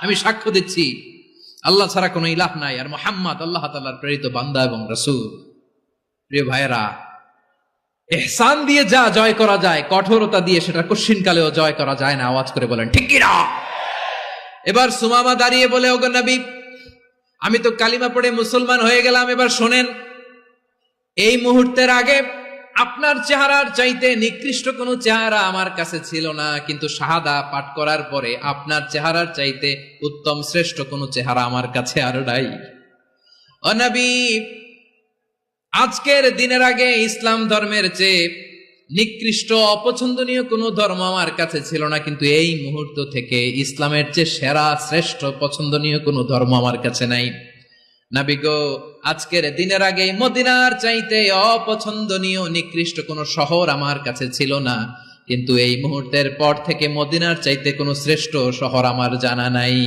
আমি সাক্ষ্য দিচ্ছি আল্লাহ ছাড়া কোনো ইলাহ নাই, আর মুহাম্মদ আল্লাহ তাআলার প্রেরিত বান্দা এবং রাসূল। প্রিয় ভাইয়েরা, ইহসান দিয়ে যা জয় করা যায়, কঠোরতা দিয়ে সেটা কঠিনকালেও জয় করা যায় না। আওয়াজ করে বলেন ঠিক কি না? এবার সুমামা দাঁড়িয়ে বলে, ওগো নবী, আমি তো কালিমা পড়ে মুসলমান হয়ে গেলাম, এবার শোনেন, এই মুহূর্তের আগে আপনার চেহারার চাইতে নিকৃষ্ট কোনো চেহারা আমার কাছে ছিল না, কিন্তু শাহাদা পাঠ করার পরে আপনার চেহারার চাইতে উত্তম শ্রেষ্ঠ কোনো চেহারা আমার কাছে আর নাই। ও নবী, আজকের দিনের আগে ইসলাম ধর্মের চেয়ে নিকৃষ্ট অপছন্দনীয় কোনো ধর্ম আমার কাছে ছিল না, কিন্তু এই মুহূর্ত থেকে ইসলামের চেয়ে সেরা শ্রেষ্ঠ পছন্দনীয় কোনো ধর্ম আমার কাছে নাই। নবী গো, আজকের দিনের আগে মদিনার চাইতে অপছন্দনীয় নিকৃষ্ট কোনো শহর আমার কাছে ছিল না, কিন্তু এই মুহূর্তের পর থেকে মদিনার চাইতে কোনো শ্রেষ্ঠ শহর আমার জানা নাই।